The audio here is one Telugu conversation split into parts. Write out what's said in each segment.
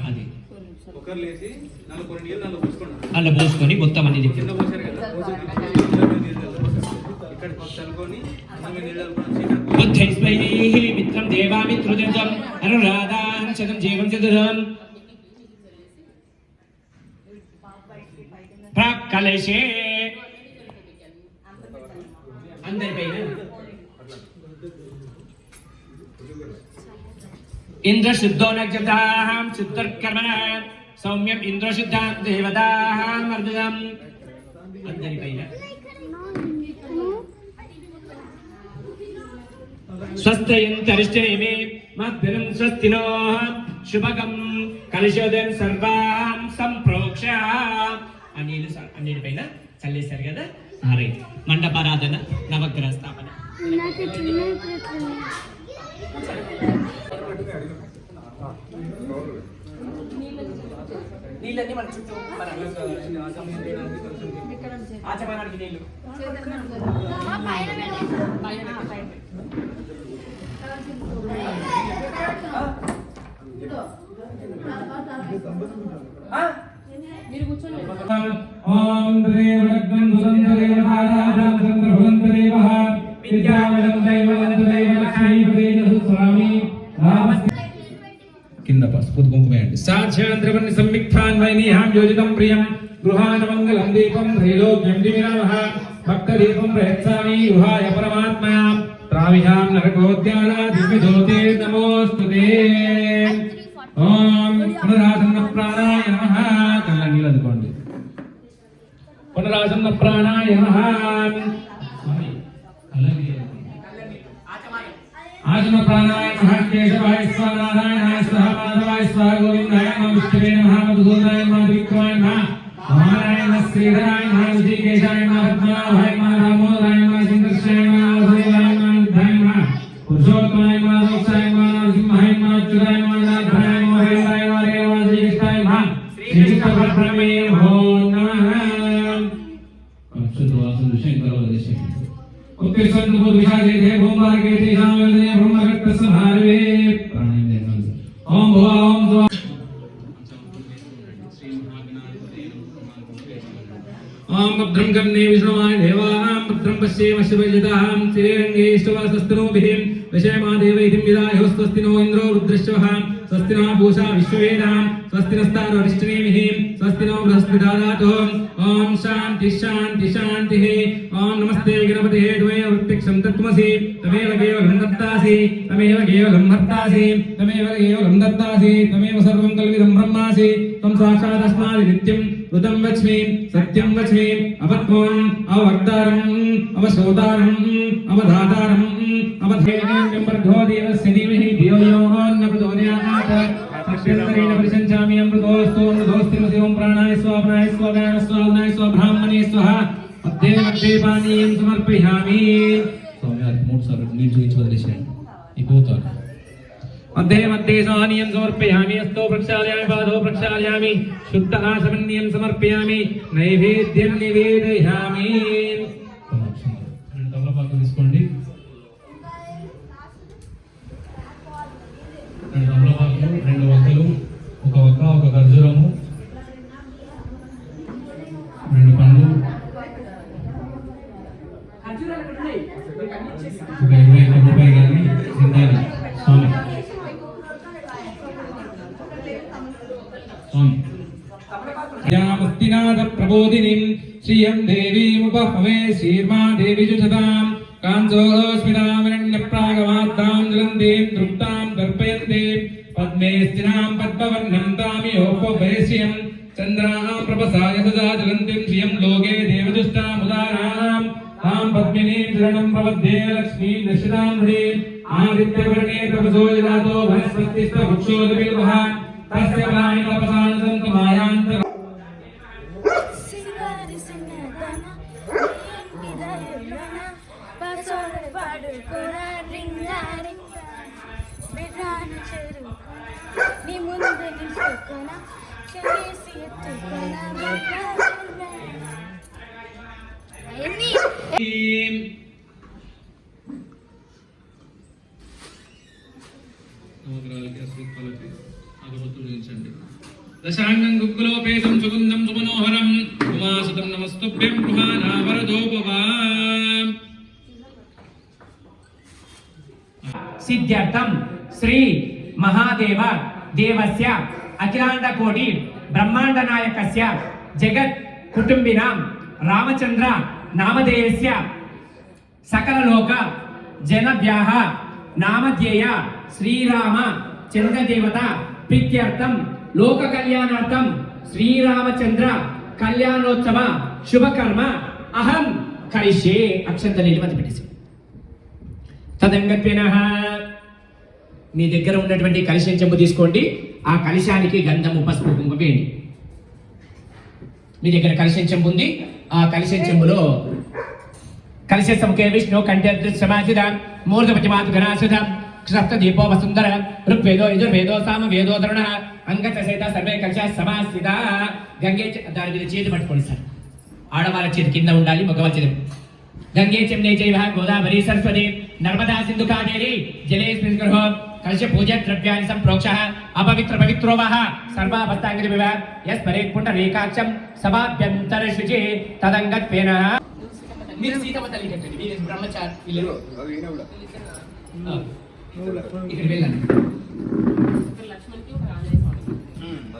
అది అలా పోసుకొని మొత్తం అన్ని మిత్రం దేవామిత్రుజం అనురాధాం జీవం చతురం ప్రాక్కలశే అందరిపైన ఇంద్రశుద్ధో నక్షత్రాహం శుద్ధర్కర్మణ సౌమ్యం ఇంద్రశుద్ధాం దేవతాహం వర్ధనం అందరిపైన స్వస్తింతరిష్టేమి మద్భిరం స్వస్తినో శుభగం కలిశోదయం సర్వాం సంప్రోక్ష అన్నిటిపైన చల్లేశారు కదా. మండపారాధన నవగ్రహ స్థాపన. నీళ్ళన్నీ మన చుట్టూ ఆచమనానికి నీళ్ళు ఓం రేవణగ్నం సురంధరేవహారాజం చంద్రభువంతరేవః విద్యావలం దైవవంతులైవ లక్ష్మీపదేజు స్వామి కింద పసుపు కుంకుమ వేయండి. సాధ్యాంధ్రవన్ని సంవిక్తాన్వైనీహాం యోజితం ప్రియం గృహాన మంగళం దీపం త్రైలోక్యం దివిరామః భక్తదీపం ప్రయచ్చామి గృహాయ పరమాత్మా త్రావిహాం నరకోద్యాన దివ్యజ్యోతే నమోస్తుతే. ఓం పునరాసన్న ప్రాణాయ నమః. కళ్ళ నీళ్ళు అందుకోండి. పునరాసన్న ప్రాణాయ నమః. ఆజమ ప్రాణాయ నమః. కేశవాయ స్వాహ నారాయణాయ స్వాహ మాధవాయ స్వాహ గోవిందాయ నమః. విష్ణువే నమః. మధుసూదనాయ నమః. విక్రమాయ నమః. నారాయణ నమః. శ్రీధరాయ నమః. విజయకేశాయ నమః. పద్మనాభాయ నమః. దామోదరాయ నమః. సింహర్షాయ నమః. వాసుదేవాయ నమః. యుద్ధాయ నమః. పురుషోత్తమాయ నమః. దోక్షాయ నమః. నరసింహాయ నమః. అచ్యుతాయ నమః. నాథాయ నమః. హరిహరాయ నమః. హరే నమః. శ్రీకృష్ణాయ నమః. శ్రీకృష్ణపరబ్రహ్మే నమో నమః. అక్షతవాసం శంకరవదేశే उत्तिष्ठन्तु दिशादेते भूमार्गेते शामवेदने ब्रह्मगर्तसंहारवे प्राणायाम ओम भुवा ओम ओम भद्रं कर्णे विष्णुवाय देवानां भद्रं पश्येम शिवजतां श्रीरङ्गे इष्टवासस्तनोभिः वशेमादेवैतिं विदायो स्वस्ति नो इन्द्रो रुद्रश्वः स्वस्ति नो पूषा विश्ववेदां स्वस्ति नस्तारो अरिष्टनेमिः स्वस्ति नो बृहस्पतिदातो ओम शांति शांति शांति ओम नमस्ते गणपतिहे त्वमेव प्रत्यक्षं तत्त्वमसि तमेव केवलं दत्तासि तमेव केवलं भर्तासि तमेव केवलं दत्तासि तमेव सर्वं कल्विदं ब्रह्मासि त्वं साक्षात् अस्मादि नित्यं ऋतं वच्मि सत्यं वच्मि अवत्वम् अवक्तारम् अवशोदारम् अवधातारम् अवधेयं वर्धो देवस्य धीमहि धियो यो न प्रचोदयात् सत्यन्तरेण परिसञ्चामि अमृतोऽस्तु अमृतोऽस्ति ओम प्राणाय स्वाहा प्राणाय स्वाहा स्वाहाय स्वाहा ब्राह्मणे स्वाहा अद्य मध्ये पानीयं समर्पयामि. स्वामी मूड सारे नील చూయించి వదిలేసేయండి. ఇపోతారు. अद्य मध्ये पानीयं समर्पयामि. अस्तो प्रक्षालयामि पादो प्रक्षालयामि शुद्ध आचमनीयं समर्पयामि नैवेद्यं निवेदयामि. తమలపాకు తీసుకోండి. రెండు తమలపాకులు, రెండు వక్కలు, ఒక వక్క, ఒక ఖర్జూరము, రెండు పండ్లు, ఒక 21 రూపాయలు కానీ తినాలి. స్వామి యామస్తినాథ ప్రబోధినిం శ్రీయం దేవీముపహవే శ్రీర్మా దేవిజుషతాం కాంచోస్మితామరణ్యప్రాగమాత్తాం జలంతీం తృప్తాం దర్పయంతే పద్మే స్థినాం పద్మవర్ణం తామియోపవేశ్యం చంద్రాం ప్రభసాయ సదా జలంతిం శ్రియం లోకే దేవజుష్టాముదారాం తాం పద్మినీం శరణం ప్రపద్యే లక్ష్మీం దశితాం హ్రీం ఆదిత్యవర్ణే తపసో యదాతో వనస్పతిస్థ వృక్షోదవిల్వః తస్య ఫలాని తపసానంతం మాయాంత నవగ్రహాలకి అశ్విత్వాలకి అగరొత్తులు ఉంచండి. దశాంగం గుగ్గులోపేతం సుగంధం సుమనోహరం ఉమాసుతం నమస్తుభ్యం గృహానావరదోపవా. సిద్ధ్యర్థం శ్రీ మహాదేవ దేవస్య అఖిలాండ కోటి బ్రహ్మాండ నాయకస్య జగత్ కుటుంబినాం రామచంద్ర నామధేయస్య సకల లోక జనభ్యాః నామధ్యేయ శ్రీరామ చంద్రదేవత ప్రీత్యర్థం లోక కళ్యాణార్థం శ్రీరామచంద్ర కళ్యాణోత్సవ శుభకర్మ అహం కరిష్యే. అక్షంతలు నిలబడి పెట్టేసి తదంగత్వేనః మీ దగ్గర ఉన్నటువంటి కలశం చెంబు తీసుకోండి. ఆ కలశానికి గంధము పసుపు కుంకుమ వేయండి. మీ దగ్గర కలశం చెంబు ఉంది. ఆ కలశం చెంబులో కలశ సముఖే విష్ణు కంఠే సమాచిత మూర్ధపతి మాతు ఘనాసుధ సప్త దీపో వసుందర ఋగ్వేదో యజుర్వేదో సామవేదో ధరుణ అంగత సహిత సర్వే కలశ సమాస్థిత. గంగే దాని మీద చేతి పట్టుకోండి సార్. ఆడవాళ్ళ చేతి కింద ఉండాలి, మగవాళ్ళ చేతి. గంగే చమ్నే చైవ గోదావరి సరస్వతి నర్మదా సింధు కావేరి జలేస్మిన్ గృహ కలశ పూజా ద్రవ్యాన్ని సంప్రోక్షః అపవిత్ర పవిత్రో వః సర్వావస్థాంగతి వివ యస్మరే పుండరీకాక్షం సభాభ్యంతర శుచి తదంగత్వేన. మీరు సీతమ్మ తల్లి కట్టండి. మీరు బ్రహ్మచారి ఇల్లు ఇక్కడ వెళ్ళండి.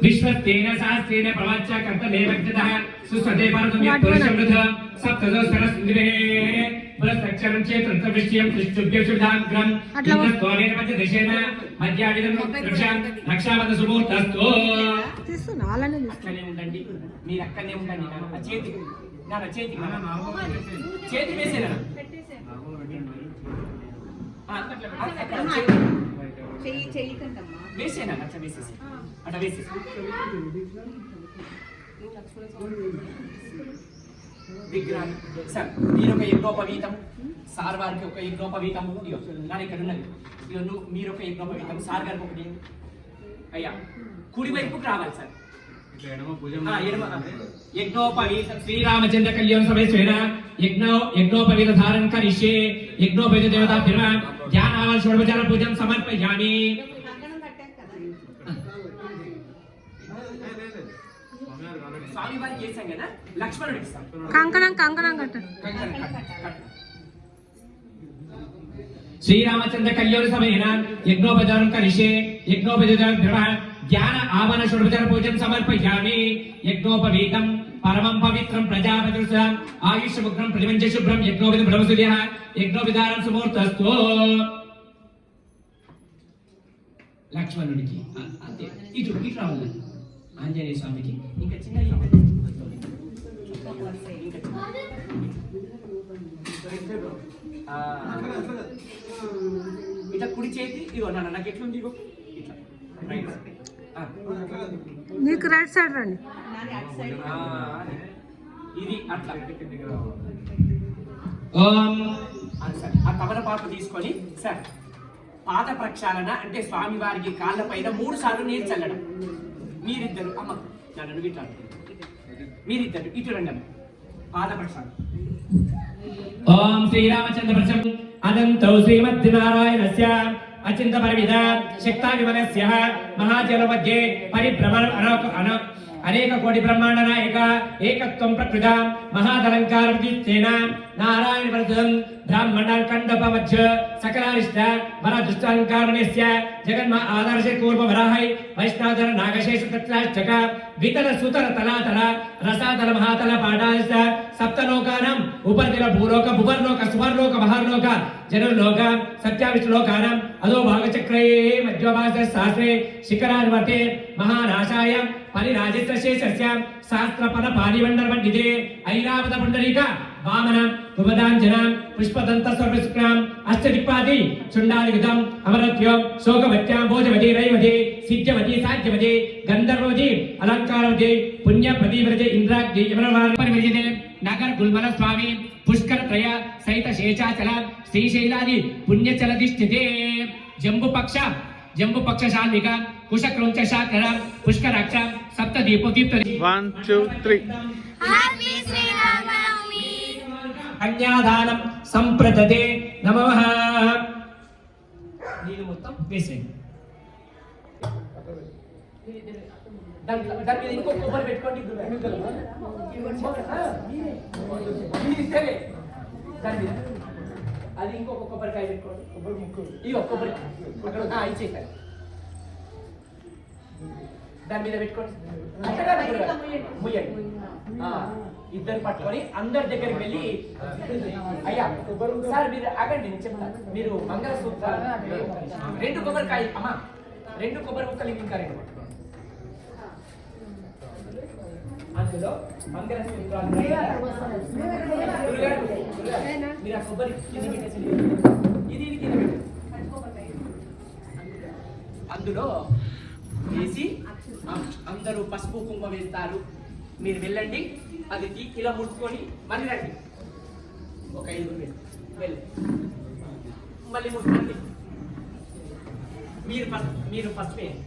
విశ్వస్తేన సహస్రేణ ప్రవచ్చ కర్తమేవజ్ఞతః సుస్వదే పరతమ్య పురుషమృధ సప్తదో సరస్సుందిరే పురస్సక్షరం చేతంత్ర విషయం కృష్ణుభ్య శుద్ధాగ్రం ఇంద్రస్తోనేన మధ్య దశేన మధ్యాడిదం వృక్షం రక్షావద సుమూర్తస్తో. అక్కనే ఉండండి, మీరు అక్కనే ఉండండి. నా చేతి చేతి వేసేనా వేసేనా అట్లా వేసేసి అట్లా వేసేసి విగ్రహం సార్. మీరు ఒక యజ్ఞోపవీతం, సార్ వారికి ఒక యజ్ఞోపవీతం. నా ఇక్కడ ఉన్నది. మీరు ఒక యజ్ఞోపవీతం, సార్ గారికి ఒకటి. అయ్యా కుడి వైపుకి రావాలి సార్. యజ్ఞోపవీతం శ్రీరామచంద్ర కళ్యాణ సమేశ్వర యజ్ఞోపవీత ధారణ కరిష్యే. యజ్ఞోపవీత దేవతాభ్యః ధ్యానావళ షోడశోపచార పూజం సమర్పయామి. స్వామి వారికి చేశాం కదా, లక్ష్మణుడికి కంకణం కట్టండి. శ్రీరామచంద్ర కళ్యాణ సమయేన యజ్ఞోపచారం కరిష్యే. యజ్ఞోపచార జ్ఞాన ఆవరణ షోడశోపచార పూజం సమర్పయామి. యజ్ఞోపవీతం పరమం పవిత్రం ప్రజాపతిం ఆయుష్యముగ్రం ప్రతిమంచ శుభ్రం యజ్ఞోపవిత బ్రహ్మసూర్య యజ్ఞోపధారం సుమూర్తస్తో. లక్ష్మణుడికి అంతే. ఇటు ఇటు రావాలి. ఆంజనేయ స్వామికి ఇంకా చిన్న ఇట్లా కుడి చేతి ఇగో నాన్న నాకు ఎట్లుంది ఇగో ఇట్లా నీకు రైట్ సైడ్ రండి. ఇది అట్లా ఆ కవల పాత్ర తీసుకొని సార్ పాద ప్రక్షాళన అంటే స్వామి వారికి కాళ్ళ పైన 3 సార్లు నీరు చల్లడం. మీరిద్దరు అమ్మ నన్ను ఇట్లా మీరిద్దరు ఇటు రండి పాద ప్రక్షాళన. ఓం శ్రీరామచంద్ర ప్రసం అనంతో శ్రీమద్నారాయణస్య అచింత పరిమిత శక్తా విమనస్య మహాజల మధ్యే పరిభ్రమణ అనేక కోటి బ్రహ్మాండ నాయక ఏకత్వం ప్రకృత మహాదలంకార విద్యుత్తేన నారాయణ ప్రసం బ్రాహ్మణ కండప మధ్య సకలారిష్ట వర దుష్టాంకారణ్యస్య జగన్మ ఆదర్శ కూర్మ వరాహై వైష్ణాధర నాగశేష తత్లాష్టక వితర సుతర తలాతల రసాతల మహాతల పాఠాస్త సప్తలోకానం ఉపరితల భూలోక భువర్లోక సువర్లోక మహర్లోక జనుర్లోక సత్యావిష్లోకానం అదో భాగచక్రయే మధ్యభాగ శాస్త్రే శిఖరాన్వర్తే మహానాశాయ పరిరాజేశేషస్య శాస్త్రపద పారివండర పండితే ఐరావత పుండరీక వామన ఉపదాంజన పుష్పదంత సర్వశుక్రాం అష్టదిక్పాది చుండాలిగతం అమరత్యం శోకవత్యాం భోజవతి రైవతి సిద్ధ్యవతి సాధ్యవతి గంధర్వవతి అలంకారవతి పుణ్య ప్రతివ్రతి ఇంద్రాగ్ని యమనవారిజతే నగర్ గుల్మల స్వామి పుష్కర త్రయ సహిత శేషాచల శ్రీశైలాది పుణ్యచలధిష్ఠితే. జంబు పక్ష శాలిక కుశక్రౌంచ శాకర పుష్కరాక్ష సప్త దీపోదీప్త 1 2 3 హ్యాపీ శ్రీరామనవమి. కన్యాదానం సంప్రదతే నమః. నీళ్ళు మొత్తం వేసేయండి. దాని మీద ఇంకో కొబ్బరి పెట్టుకోండి. మీరు ఇస్తేనే దాని మీద అది ఇంకొక కొబ్బరికాయ పెట్టుకోండి. ఇగో కొబ్బరి అక్కడ ఇచ్చేసారు. దాని మీద పెట్టుకోండి. ముయ్యండి. ఇద్దరు పట్టుకొని అందరి దగ్గరికి వెళ్ళి, అయ్యా సార్ మీరు ఆగండి, నేను చెప్తాను. మీరు మంగళసూత్రాలు 2 కొబ్బరికాయ అమ్మా, 2 కొబ్బరి ముక్కలు ఇంకా 2 అందులో మంగళసూత్రాలు మీరు ఆ కొబ్బరి కింద పెట్టేసి ఇది కింద పెట్టండి. అందులో వేసి అందరూ పసుపు కుంకుమ వేస్తారు. మీరు వెళ్ళండి, అది ఇలా ముట్టుకొని మళ్ళీ రండి. ఒక 5 వెళ్ళి మళ్ళీ ముట్టుకోండి. మీరు ఫస్ట్ వేయండి.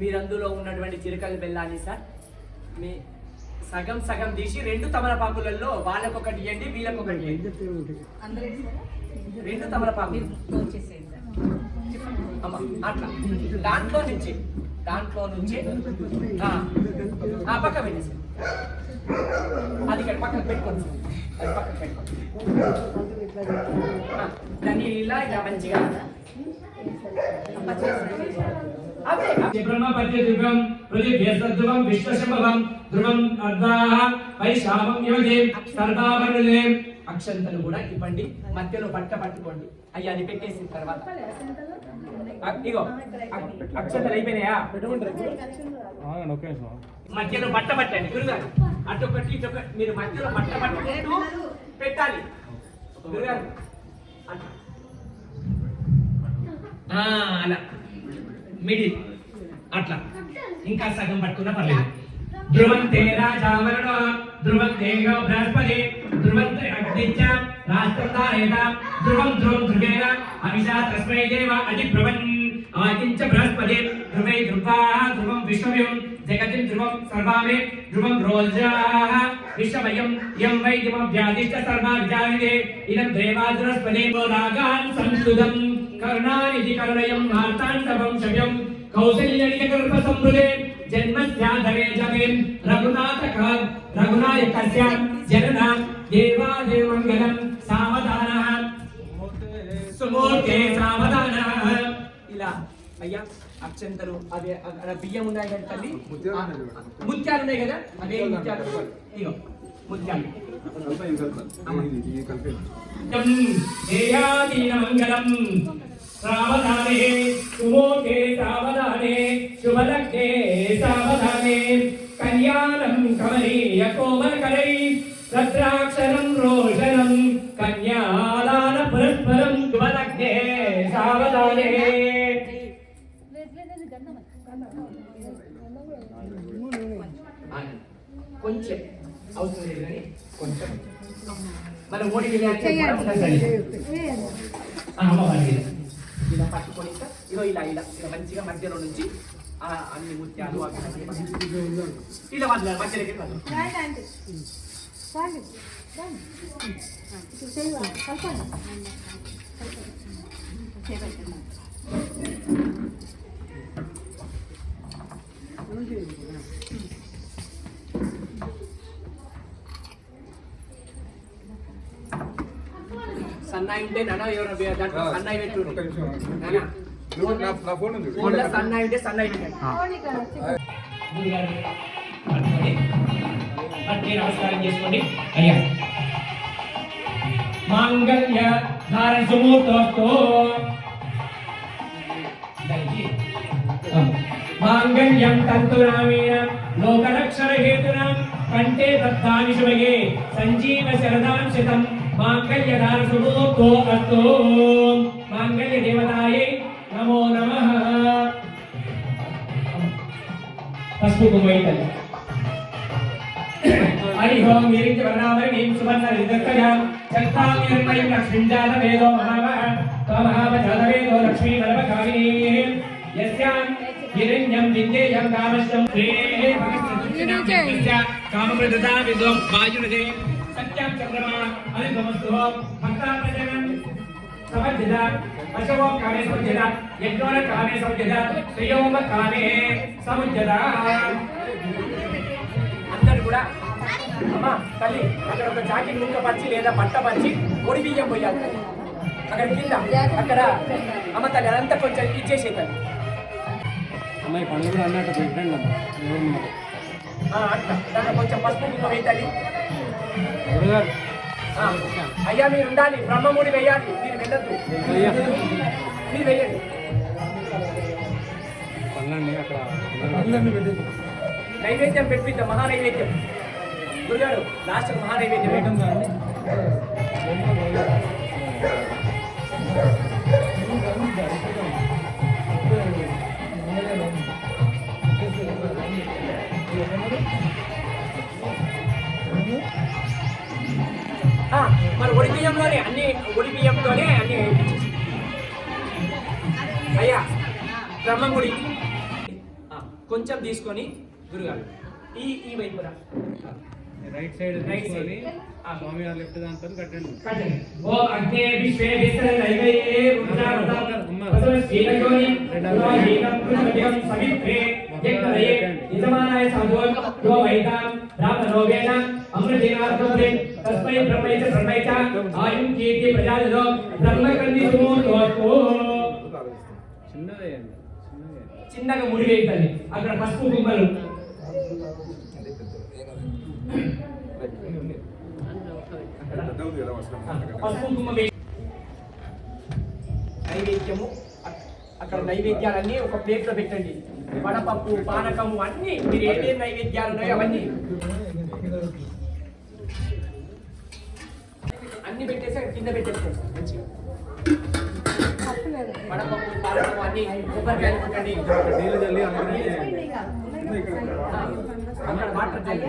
మీరందులో ఉన్నటువంటి చిరకల బెల్లాన్ని సార్ మీ సగం సగం తీసి 2 తమలపాకులలో వాళ్ళకొకటి ఇవ్వండి, వీళ్ళకొకటి ఇవ్వండి. 2 తమలపాకులు అట్లా దాంట్లో నుంచి పక్క పెట్టేసి అది ఇక్కడ పక్కకు పెట్టుకోండి. అది పక్కకు పెట్టుకోండి. దాన్ని ఇలా మంచిగా బ్రహ్మపత్య ధ్రువం పృథివ్యసద్ధ్రువం విశ్వశంభవం ధ్రువం అర్ధాః వైశామం యోగే సర్వావరుణే. అక్షంతలు కూడా ఇవ్వండి, మధ్యలో బట్ట పట్టుకోండి. అయ్యా అది పెట్టేసిన తర్వాత ఇగో అక్షంతలు అయిపోయినాయా? మధ్యలో బట్ట పట్టండి గురుగారు. అటొకటి ఇటొకటి మీరు మధ్యలో బట్ట పట్టుకుంటూ పెట్టాలి గురుగారు. అలా మిడిల్ అట్లా ఇంకా సగం పట్టుకున్నా పర్లేదు. ధ్రువంతే రాజావరుణ ధ్రువంతే బృహస్పతి ధ్రువంతే అగ్నిచ్చ రాష్ట్రధారేత ధ్రువం ధ్రువం ధ్రువేణ అవిషా తస్మై దేవ అధిబ్రువన్ ఆకించ బృహస్పతి ధ్రువై ధ్రువాః ధ్రువం విశ్వమయం జగతిం ధ్రువం సర్వామే ధ్రువం రోజాః విశ్వమయం యం వై దిమవ్యాధిష్ట సర్వా విజాయతే ఇదం దేవాద్రస్పతి రాగాన్ సంసుదం కరుణానిధి కరుణయం మార్తాన్ సవం శవ్యం కౌసల్యనిక కల్ప సంవృతే జన్మస్యాధరే జగేం రఘునాయకస్య జనన దేవాదేవ మంగళం సావధానః సుమూర్తే సావధానః. ఇలా అయ్యా అక్షంతలు అదే బియ్యం ఉన్నాయి కదా తల్లి, ముత్యాలు ఉన్నాయి కదా, అదే ముత్యాలు ఇగో ముత్యాలు మంగళం సావధానే సుమోకే సావధానే శుభలగ్నే సావధానే కళ్యాణం కమనీయ కోమలకరై రద్రాక్షరం రోషనం కన్యాదాన పరస్పరం శుభలగ్నే సావధానే. కొంచెం అవసరం లేదు కానీ కొంచెం మన ఓడి ఇలా పట్టుకొని ఇదో ఇలా ఇలా ఇలా మంచిగా మధ్యలో నుంచి అన్ని ముత్యాలు ఇలా మధ్యలోకి సన్నాయి ఉంటే నాన్న ఎవరు దాంట్లో సన్నాయి పెట్టు సన్నాయి ఉంటే సన్నాయి నమస్కారం చేసుకోండి. అయ్యా మాంగళ్య ధారణ సుమూర్తోస్తు మాంగళ్యం తంతునామేన లోకరక్షణ హేతునా కంటే దత్తాని శుభగే సంజీవ శరదాం శతం మాంగళ్య ధారణ సుమూర్తో అస్తు. మాంగళ్య దేవతాయై నమో పసుపు కుంకుమ హరి ఓం వీరించి వర్ణావరణి సువర్ణ విదర్కయ చక్తాం నిర్మయం లక్ష్మీజాత వేదో మహావః తమహావజాత వేదో లక్ష్మీ వరవకారిణీ యస్యాం హిరణ్యం విద్యేయం కామశ్యం కామప్రదదా విదో వాయునదే సత్యం చంద్రమా అనిగమస్తు భక్తాప్రజనం సమజ్జద అశవో కామే సమజ్జద యజ్ఞోన కామే సమజ్జద శ్రేయోమ కామే సమజ్జద అందరూ కూడా అమ్మా తల్లి అక్కడ ఒక జాకెట్ ముక్క పచ్చి లేదా బట్ట పచ్చి పొడి బియ్యం పోయాలి అక్కడ కింద అక్కడ అమ్మ తల్లి అదంతా కొంచెం ఇచ్చేసే తల్లి అమ్మాయి పండుగ అన్నట్టు పెట్టండి అట్లా దాంట్లో కొంచెం పసుపు ముక్క వేయాలి అయ్యా మీరు ఉండాలి బ్రహ్మముడి వేయాలి మీరు వెళ్ళద్దు మీరు వేయండి నైవేద్యం పెట్టిద్దాం మహా నైవేద్యం గురుగారు లాస్ట్ మహా నైవేద్యం మరి ఒడి బియ్యంలోనే అన్ని ఒడి బియ్యంతోనే అన్ని అయ్యా బ్రహ్మముడి కొంచెం తీసుకొని గురుగారు ఈ వైపురా రైట్ సైడ్ తీసుకొని స్వామి గారు లెఫ్ట్ దాంతో కట్టండి ఓ అగ్నే విశ్వే విశ్రనైవే రుద్రావతారం శ్రీలయోని రుద్రాహీనం కృతమయం సవిత్రే యజ్ఞలయే యజమానాయ సాధోన్ యో వైదాం బ్రాహ్మణో వేద అమృతేనార్థోరే తస్మై బ్రహ్మైచ బ్రహ్మైచ ఆయుం కీర్తి ప్రజాదో బ్రహ్మకంది సుమోతోతో చిన్నగా ముడి వేయాలి అక్కడ పసుపు కుంకుమలు పసుపు కుంకుమ నైవేద్యము అక్కడ నైవేద్యాలన్నీ ఒక ప్లేట్లో పెట్టండి వడపప్పు పానకము అన్ని మీరు ఏమేమి నైవేద్యాలు ఉన్నాయో అవన్నీ అన్ని పెట్టేసి అక్కడ కింద పెట్టేసుకోండి మంచిగా వడపప్పు పానకము అన్ని కొబ్బరికాయలు పెట్టండి అక్కడ వాటర్ చల్లి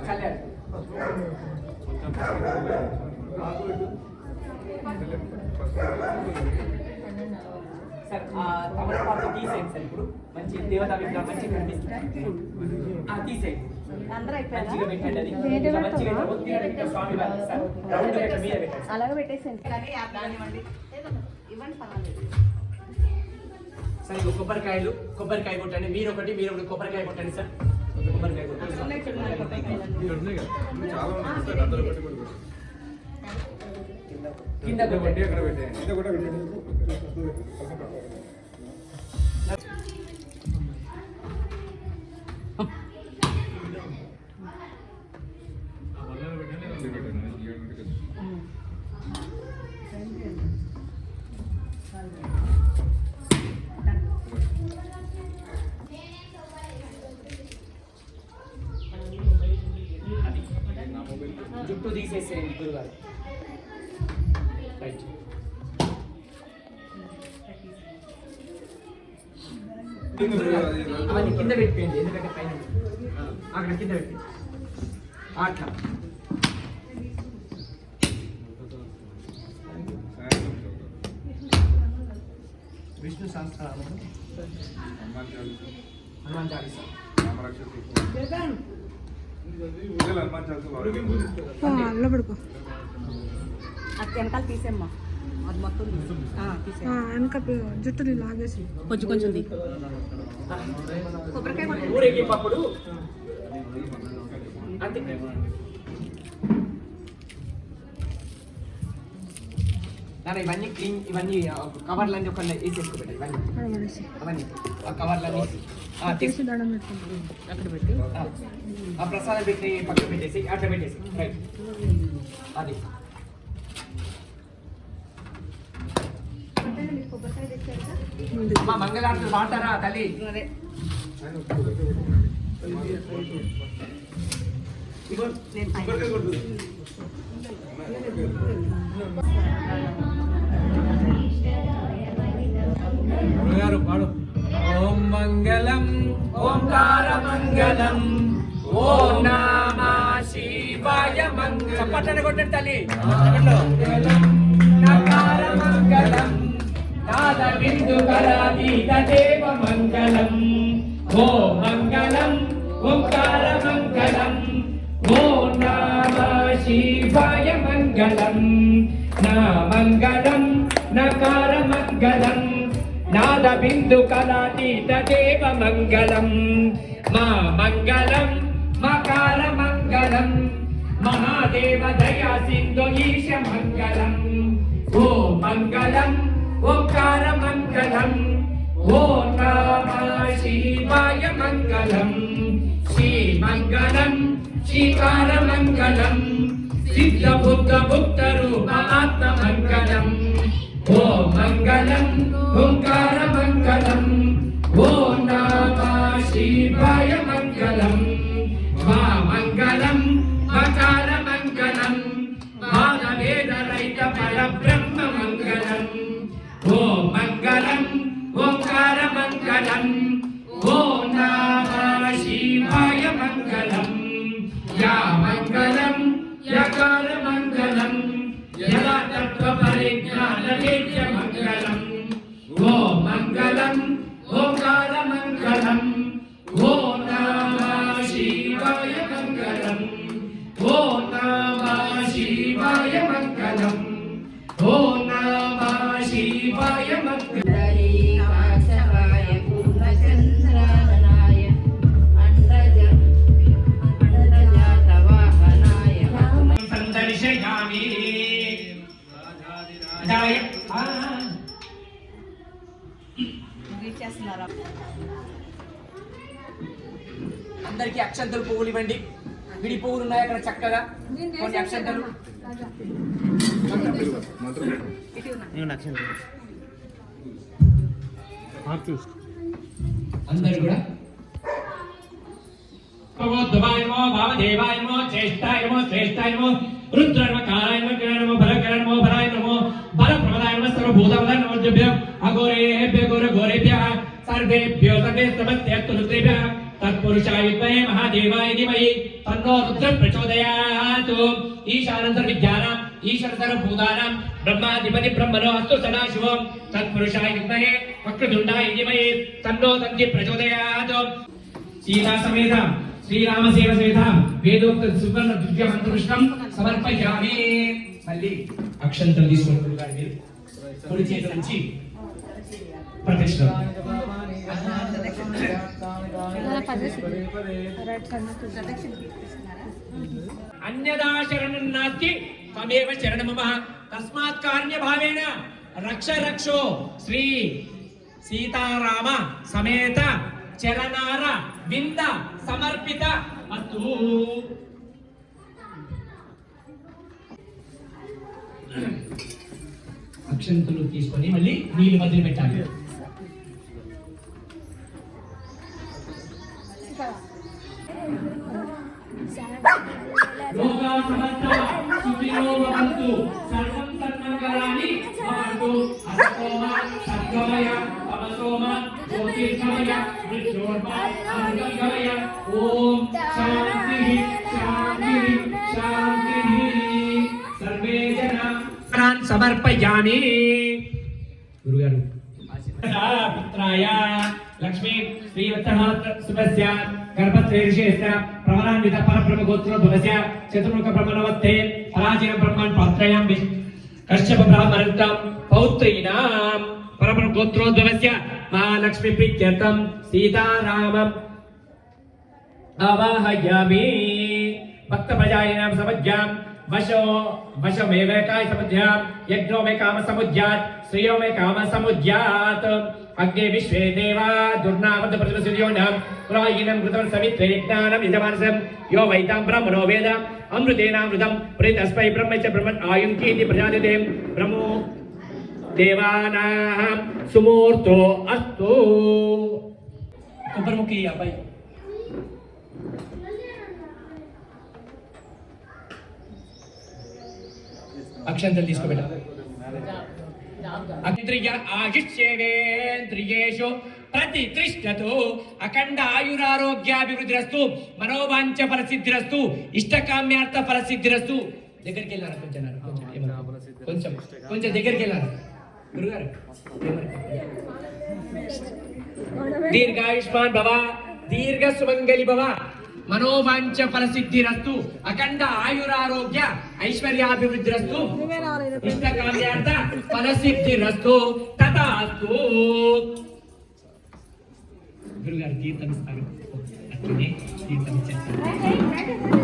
చల్లారు సార్ తమలపాకు తీసేయండి సార్ ఇప్పుడు మంచి దేవతా విగ్రహం మంచిగా కనిపిస్తుంది తీసేయండి మంచిగా పెట్టండి అది మంచిగా స్వామి వారి సార్ రౌండ్ మీద పెట్టండి అలాగే పెట్టేసేయండి సార్ ఇక కొబ్బరికాయ కొట్టండి మీరు ఒకటి కొబ్బరికాయ కొట్టండి సార్ కొబ్బరికాయ కొట్టండి కింద కొట్టి అక్కడ పెట్టండి జుట్టు తీసేసేయండి గురుగారు రైట్ అవన్నీ కింద పెట్టిపోయింది ఎందుకంటే పైన అక్కడ కింద పెట్టి అట్లా విష్ణు సహస్రనామం హనుమాన్ చాలీసా అల్ల పడుకో అది వెనకాల తీసేమ్మా అది మొత్తం వెనక జుట్టుని లాగేసి కొంచెం కొంచెం కొబ్బరికాయ ఊరేగింపప్పుడు అంతే నాన్న ఇవన్నీ క్లీన్ ఇవన్నీ కవర్లన్నీ ఒక వేసేసుకోబెట్టాయి ఇవన్నీ అవన్నీ ఆ కవర్లన్నీ తీసి దండం పెట్టుకుంటాం అక్కడ పెట్టి ఆ ప్రసాదం పెట్టి పక్కన పెట్టేసి అట్లా పెట్టేసి రైట్ అది అమ్మా మంగళారతులు వాడతారా తల్లి ఇగో నేను ఓం మంగళం ఓంకార మంగళం ఓం నమ శివాయ మంగళం చప్పట్లను కొట్టండి తల్లి నకార మంగళం నాద బిందు కరాతీత దేవ మంగళం ఓం మంగళం ఓంకార మంగళం ఓం నమ శివాయ మంగళం నా మంగళం నకార మంగళం నాద బిందు కళాతీత దేవ మంగళం మా మంగళం మకార మంగళం మహాదేవ దయా సింధు ఈశ మంగళం ఓ మంగళం ఓంకార మంగళం ఓ నమ శివాయ మంగళం శ్రీ మంగళం శ్రీకార మంగళం సిద్ధ బుద్ధ భుక్త రూప ఆత్మ మంగళం ఓ మంగళం ఓంకార మంగళం ఓ నమ శివాయ మంగళం మా మంగళం మకార మంగళం మానవేద రైత పరబ్రహ్మ మంగళం ఓ మంగళం ఓంకార మంగళం ఓ నమ శివాయ మంగళం యా మంగళం యకార మంగళం యదా తత్వ పరిజ్ఞాన వేద్య మంగళం ఓ మంగళం ఓంకార మంగళం ఓ నమ శివాయ మంగళం ఓ నమ శివాయ మంగళం ఓ నమ శివాయ మంగళం కాశవాయ పూర్ణచంద్రాననాయ అండజాతవాహనాయ సందర్శయామి చేస్తున్నారా అందరికి అక్షంతలు పువ్వులు ఇవ్వండి విడి పువ్వులు ఉన్నాయి అక్కడ చక్కగా కొన్ని అక్షంతలు అందరు కూడా భగవద్భవాయమో భావదేవాయమో జ్యేష్ఠాయమో శ్రేష్ఠాయమో రుద్రనమ కారాయమ కిరణమో బలకరణమో బలాయనమో బలప్రమదాయమ సర్వభూతమద నమోజభ్యం అఘోరేభ్య ఘోర ఘోరేభ్యః సర్వేభ్యో సర్వే సమస్తేస్తు రుద్రేభ్యః తత్పురుషాయ విద్మహే మహాదేవాయ ధీమహి తన్నో రుద్రం ప్రచోదయాత్ ఈశానంతర విద్యానాం ఈశ్వర సర్వభూతానాం బ్రహ్మాధిపతి బ్రహ్మణో అస్తు సదాశివం తత్పురుషాయ విద్మహే వక్రతుండాయ ధీమహి తన్నో దంతి ప్రచోదయాత్ సీతా సమేత శ్రీరామ సేవ సేత వేదోక్త సువర్ణ దివ్య మంత్రపుష్పం సమర్పయామి మళ్ళీ అక్షంతలు తీసుకుంటున్నారు గారి కుడి చేతి నుంచి ప్రతిష్ఠ అన్యదా శరణం నాస్తి త్వమేవ శరణం మమ తస్మాత్ కార్య భావేన రక్ష రక్షో శ్రీ సీతారామ సమేత చరణార వింద సమర్పిత అస్తు అక్షంతులు తీసుకొని మళ్ళీ నీళ్ళు మధ్యలో పెట్టాలి లోకా సమస్త సుఖినో భవంతు సర్వం సన్మంగళాని భవంతు అసతోమ సద్గమయ తమసోమ జ్యోతిర్గమయ మృత్యోర్మ అమృతగమయ ఓం శాంతి శాంతి శాంతి సర్వే జనా సమర్పయామి గురుగారు పుత్రాయ లక్ష్మీ శ్రీవత్సః సుభస్య గర్భశ్రేషేస్య ప్రవరాన్విత పరబ్రహ్మ గోత్రోద్భవస్య చతుర్ముఖ బ్రహ్మణవస్తే పరాజయ బ్రహ్మన్ పాత్రయాం కశ్యప బ్రాహ్మణంతం పౌత్రీణాం పరబ్రహ్మ గోత్రోద్భవస్య మహాలక్ష్మి ప్రీత్యర్థం సీతారామం ఆవాహయామి భక్త ప్రజాయాం సమజ్ఞాం वशो में वैकाय समुद्यात यज्ञो में काम समुद्यात श्रियो में काम समुद्यात अग्ने विश्वे देवा दुर्नामद प्रतिपसूर्योनाम प्रायिनं कृतं सवित्रे ज्ञानं यजमानसं यो वैतां ब्रह्मणो वेद अमृतेनामृतं प्रेतस्मै ब्रह्म च ब्रह्मन् आयुं कीति प्रजायते ब्रह्मो देवानां सुमूर्तो अस्तु ऊपरमुखी अब्बाई అక్షంతలు తీసుకోబెట్టాలి అగ్నియ ఆయుష్యేంద్రియేషు ప్రతిష్ఠతు అఖండ ఆయురారోగ్యాభివృద్ధిరస్తు మనోవాంఛ ఫలసిద్ధిరస్తు ఇష్టకామ్యార్థ ఫలసిద్ధిరస్తు. దగ్గరికి వెళ్ళారా కొంచెం కొంచెం దగ్గరికి వెళ్ళారా గురుగారు? దీర్ఘాయుష్మాన్ భవ, దీర్ఘ సుమంగళి భవ, మనోవాంఛ ఫలసిద్ధిరస్తు, అఖండ ఆయురారోగ్య ఐశ్వర్యాభివృద్ధిరస్తు, ఇష్టకామ్యార్థ ఫలసిద్ధిరస్తు తథాస్తు. గురుగారు తీర్థం ఇస్తారు, అట్లనే తీర్థం ఇచ్చేస్తారు.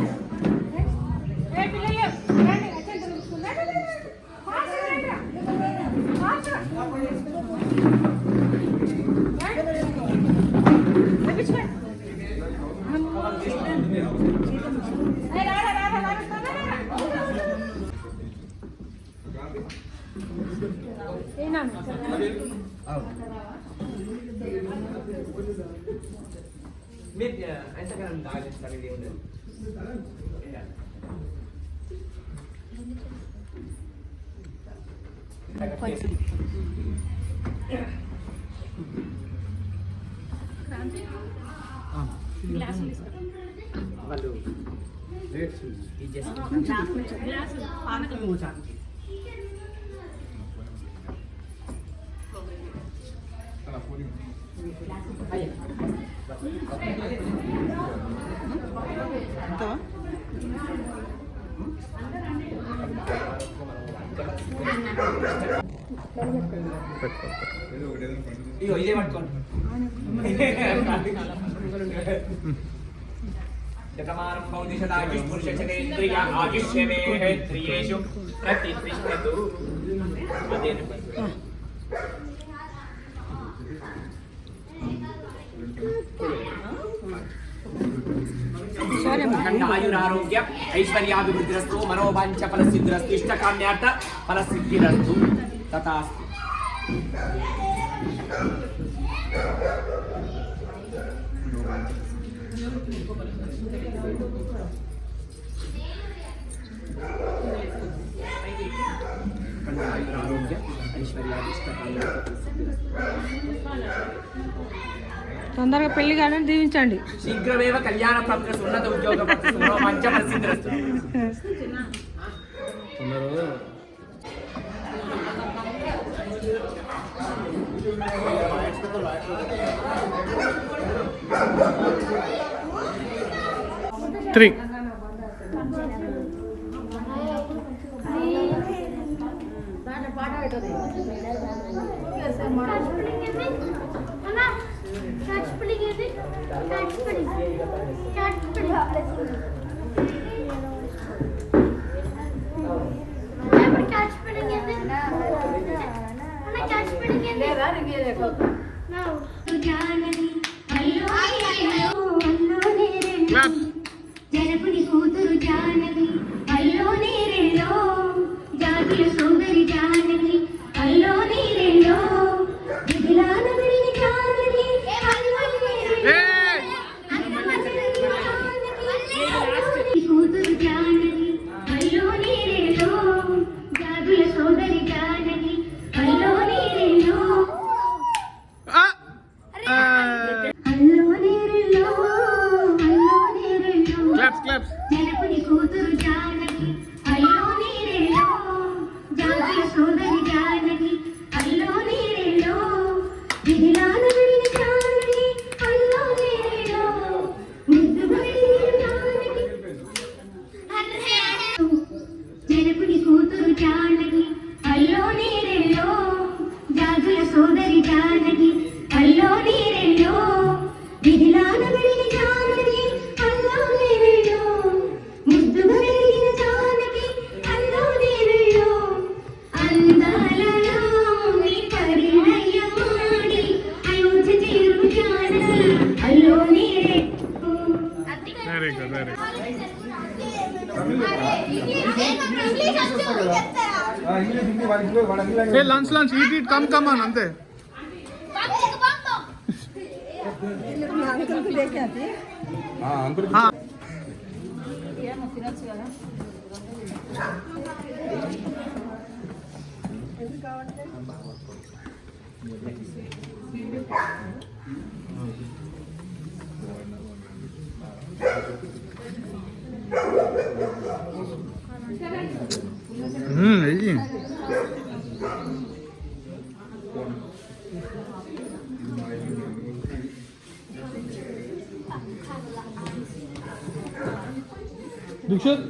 వాళ్ళు ఇదే పట్టుకోండి. శతమానం పురుషేంద్రియ ఆయుష్యేంద్రియేషు ప్రతిష్ఠతు. అఖండ ఆయురారోగ్య ఐశ్వర్యాభివృద్ధిరస్తు మనోవాంఛ ఫలసిద్ధిరస్తు ఇష్టకామ్యార్థ ఫలసిద్ధిరస్తు తథాస్తు. ఆరోగ్య తొందరగా పెళ్లి కాదని దీవించండి. శీఘ్రమేవ కళ్యాణ ప్రాప్తి ఉన్నత ఉద్యోగ మంచ ప్రసిద్ధిరస్తు. త్రీ జనపుని కూతురు జానకి అల్లో నీరేలో జాతిల సోదరి జానకి అల్లో నీరేలో విధిలాన విడిని జానకి కూతురు జానకి అల్లో నీరేలో జాతుల సోదరి జానకి అల్లో నీరేలో జనపుని కూతురు జానకి అల్లో నీరేలో జాతుల సోదరి జానకి అల్లో నీరేలో విధిలాన విడిని జానకి అల్లో నీరేలో ముద్దు విడిని జానకి జనపుని కూతురు జానకి అల్లో నీరేలో జాతుల సోదరి జానకి అల్లో నీరేలో విధిలాన విడిని జానకి అల్లో నీరేలో ముద్దు విడిన జానకి అల్లో నీరేలో అందాలలో నీ పరిణయమాడి అయోధ్య చేరు జానకి అల్లో నీరేలో. Very good very good. Lunch lunch eat eat come come అని అంతే. తినచ్చు కదా. వెయ్యి దీక్షిత్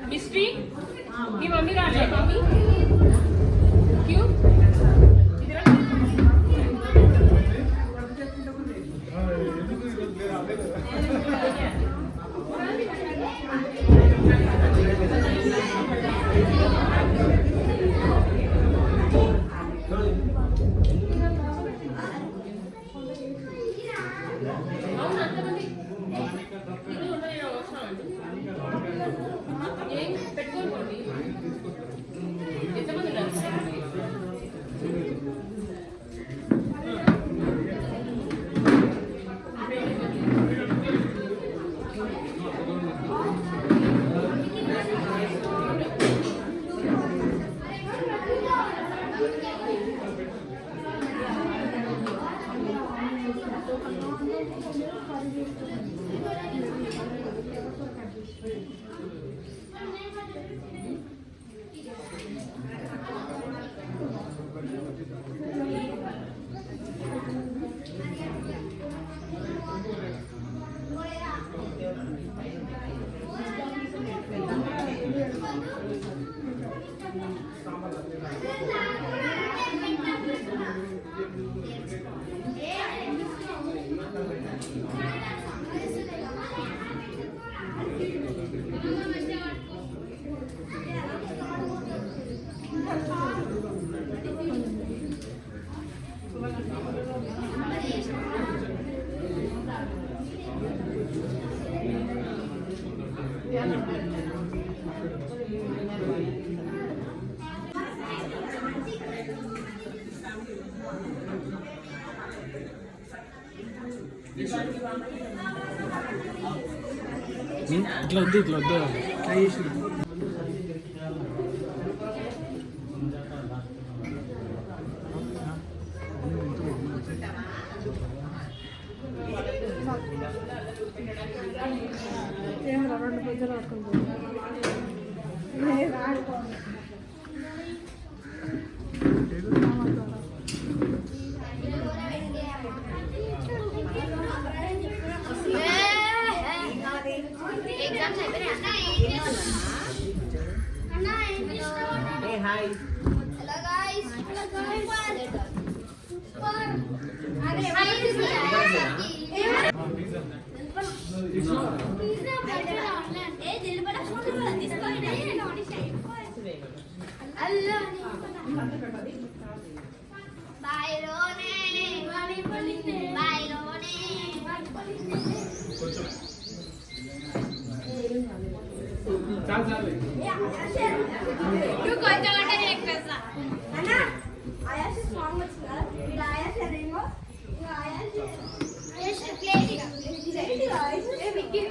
मिस्ट्री की मम्मी राजा मम्मी क्यों ఇట్లా వద్దు ట్రై చేసి రెండు పెద్దలు పట్టుకుంటారు నువ్వు కొంచెం అంటే చేస్తా అన్నా ఆయాష సాంగ్ వచ్చింది కదా ఇలా ఆయాష రేమో ఇంకా ఆయాష ప్లేట్ ఏ విక్కీ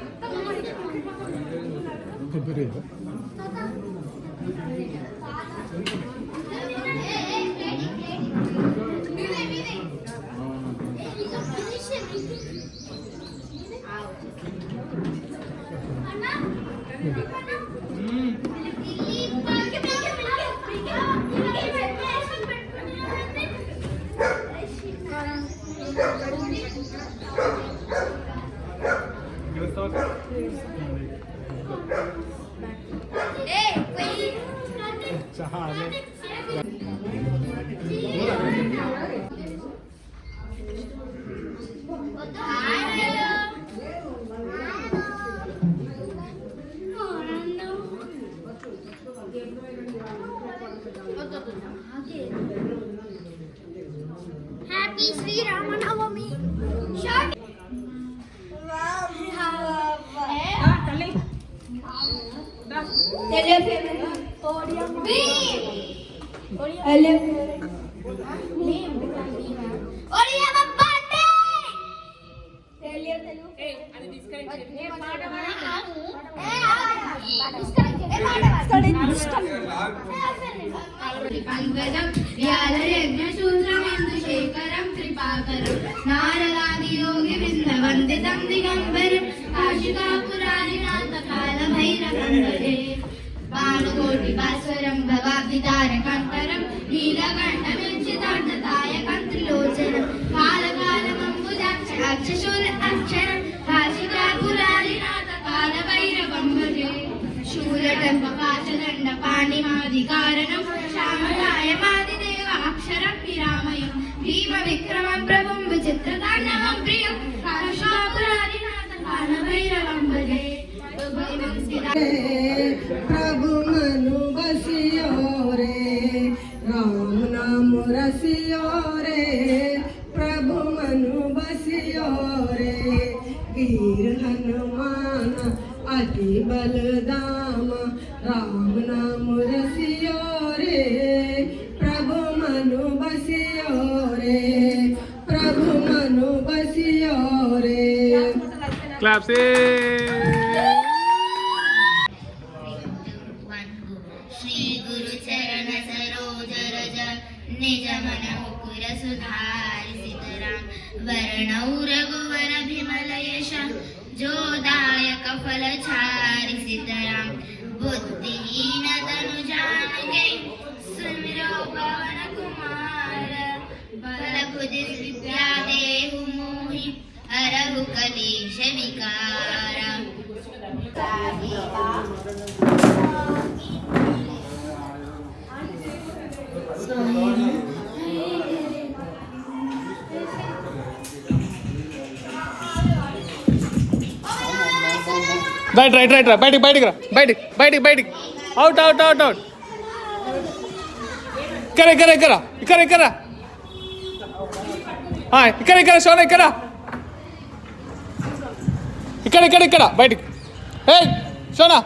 హ్యాపీ శ్రీరామనవమి షార్ట్ అది డిస్కనెక్ట్ శేఖరం కృపాకరం నారదాది యోగి వృందవందితం దిగంబరం కాశికాపురారినాథ కాల భైరవందరే భానుకోటి భాస్వరం భవాబ్ది తారకంకరం నీలకంఠమించితార్థతాయ కంత్రిలోచనం కాలకాలమంబుజాక్షశూల అక్షరం కాశికాపురారినాథ కాల భైరవం భజే శూలటంపకాశదండ పాణిమాధికారణం శ్యామలాయమాదిదేవ అక్షరం విరామయం భీమ విక్రమం ప్రభుం విచిత్రతాండవం ప్రియం కాశికాపురారినాథ కాల భైరవం భజే प्रभु मनु बसियो रे राम नाम रसियो रे प्रभु मनु बसियो रे वीर हनुमान अति बलदाम राम नाम रसियो रे प्रभु मनु बसियो रे प्रभु मनु बसियो रे क्लैप से श्री गुरु चरण सरोज रज निज मन मुकुर सुधारि सीताराम वरणौ रघुवर विमल यश जोदायक फल छारि सीताराम बुद्धिहीन तनु जानिके सुमिरो पवन कुमार बल बुद्धि विद्या देहु मोहि हरहु कलेश विकार राइट राइट राइट बैठ बैठ बैठ बैठ बैठ आउट आउट आउट आउट करे करे करा करे करा हाँ इकड़ इकड़ सोना इकड़ इकड़ इकड़ इकड़ बैठ हे सोना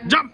jump